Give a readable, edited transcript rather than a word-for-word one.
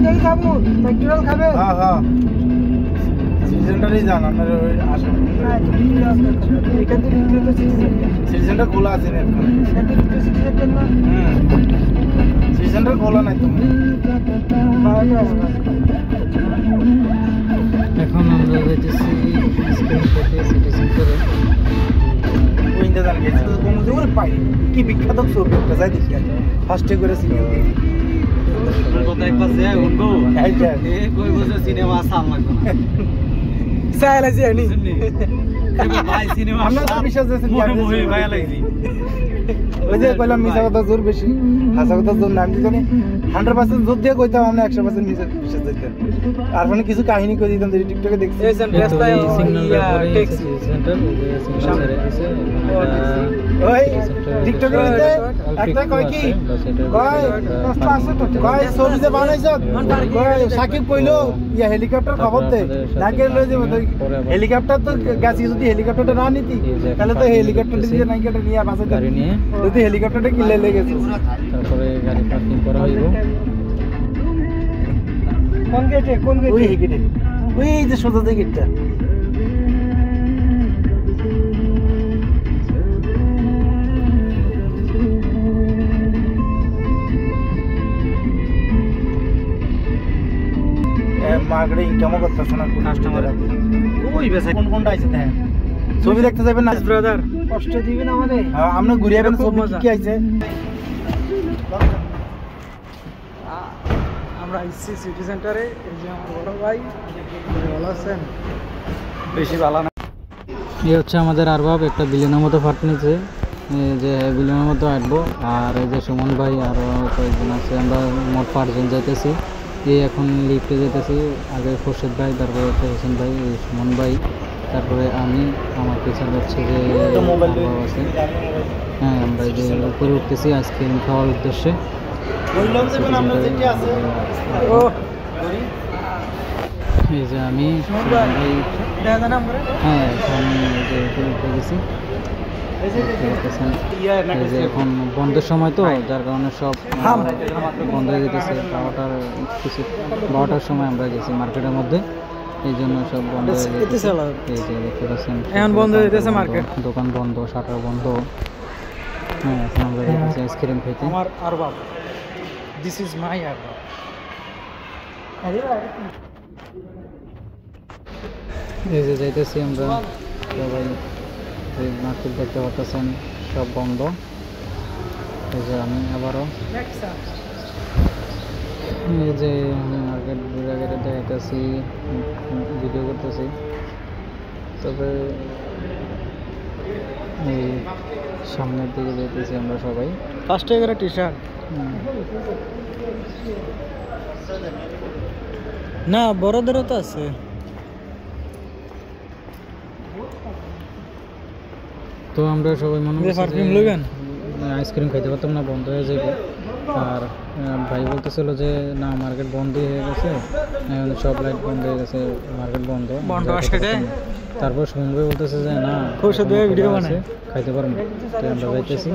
সেন্টারই খাবো, ম্যাকডোনাল্ড খাবে? হ্যাঁ হ্যাঁ সিজনটারই যান আপনার ওই আসেন এখান থেকে তো সিজনটা খোলা আছে না এখন এখান থেকে সিটি সেন্টার না? সিজনটা খোলা নাই তো এখন আমরা যাইতেছি স্ক্রিন থেকে সিটি সেন্টারে। ওইটা জান গেছে তো কোন জোরে পাই কি বিখ্যাত ছবি একটা যাই দেখি ফার্স্টে করে সিনেমা কথা একবার যায় উঠবো এইটা এ কই বসে সিনেমা সাল লাগবে না সাইলা জিয়ানি ভাই সিনেমা আমরা তো বিশ্বাস দিয়েছি মুভি ভাই লাগছি ওই যে কইলাম মিছা কথা জোর বেশি হাসা কথা জোর নাম দিতাম 100% জোর দিয়ে কইতাম আমরা 100% মিছা বিশ্বাস দিতাম আর মানে কিছু কাহিনী কই দিতাম যে টিকটকে দেখছি এই রাস্তায় ট্যাক্সি সেন্টার সামনে আছে ওই টিকটকে দিতে একটা কয় কি কয় কয় ছবি যে বানাইছ কয় সাকিব কইলো ইয়া হেলিকপ্টার খবর দে নাকে লই যে হেলিকপ্টার তো গাছি যদি হেলিকপ্টারটা না নিতি তাহলে তো হেলিকপ্টার দিয়ে নাইকেটা নিয়ে বাসে গাড়ি নিয়ে যদি হেলিকপ্টারটা কিনলে লেগেছে তারপরে গাড়ি পার্কিং করা হইব। কোন গেটে ওই গেটে ওই যে সোজা যে গেটটা মার্কেটে ইনকামও করতেছে না কাস্টমার ওই বেশি কোন কোনটা আইছে দেখেন ছবি দেখতে যাবেন না ব্রাদার কষ্ট দিবেন আমাদের আমরা ঘুরে যাবেন ছবি কি আইছে আমরা আইছি সিটি সেন্টারে। এই যে আমার বড় ভাই ভালো আছেন? বেশি ভালো না এই হচ্ছে আমাদের আরবাব একটা বিলিয়নের মতো ফাট নিচ্ছে যে বিলিয়নের মতো আসবো। আর এই যে সুমন ভাই আরও কয়েকজন আছে, আমরা মোট 5 জন যাইতেছি। এই এখন লিফটে যেতেছি, আগে খোরশেদ ভাই, তারপরে হচ্ছে হোসেন ভাই, সুমন ভাই, তারপরে আমি, আমার পিছনে হচ্ছে যে মোবাইল আছে। হ্যাঁ, আমরা এই যে উপরে উঠতেছি আইসক্রিম খাওয়ার উদ্দেশ্যে। এই যে আমি সুমন ভাই, হ্যাঁ আমি এই যে উপরে উঠে গেছি। এই যে এখন বন্ধের সময় তো, যার কারণে সব বন্ধ হয়ে যেতেছে। 12টার সময় আমরা গেছি মার্কেটের মধ্যে, এই জন্য সব বন্ধ হয়ে যেতেছে। এই যে দেখতে পাচ্ছেন এখন বন্ধ হয়ে যেতেছে মার্কেট, দোকান বন্ধ, শাটার বন্ধ। হ্যাঁ, এখন আমরা যাচ্ছি আইসক্রিম খেতে। আমার Arbab, this is my Arbab. এই যে যাইতেছি আমরা সবাই, যে মার্কেট দেখতে পাচ্ছেন সব বন্ধ। এই যে আমি আবারও এই যে মার্কেট ঘুরে ঘুরে দেখাইতেছি, ভিডিও করতেছি। তবে এই সামনের দিকে যেতেছি আমরা সবাই। 5 টাকার টি শার্ট না, বড়দেরও তো আছে। তো আমরা সবাই মনে করছি আইসক্রিম খাইতে পারতাম না, বন্ধ হয়ে যাবে। আর ভাই বলতেছিল যে না, মার্কেট বন্ধ হয়ে গেছে, সব লাইট বন্ধ হয়ে গেছে, মার্কেট বন্ধ। তারপর সুমন ভাই বলতেছে যে না, ভিডিও বানায় খাইতে পারবো। তো আমরা যাইতেছি।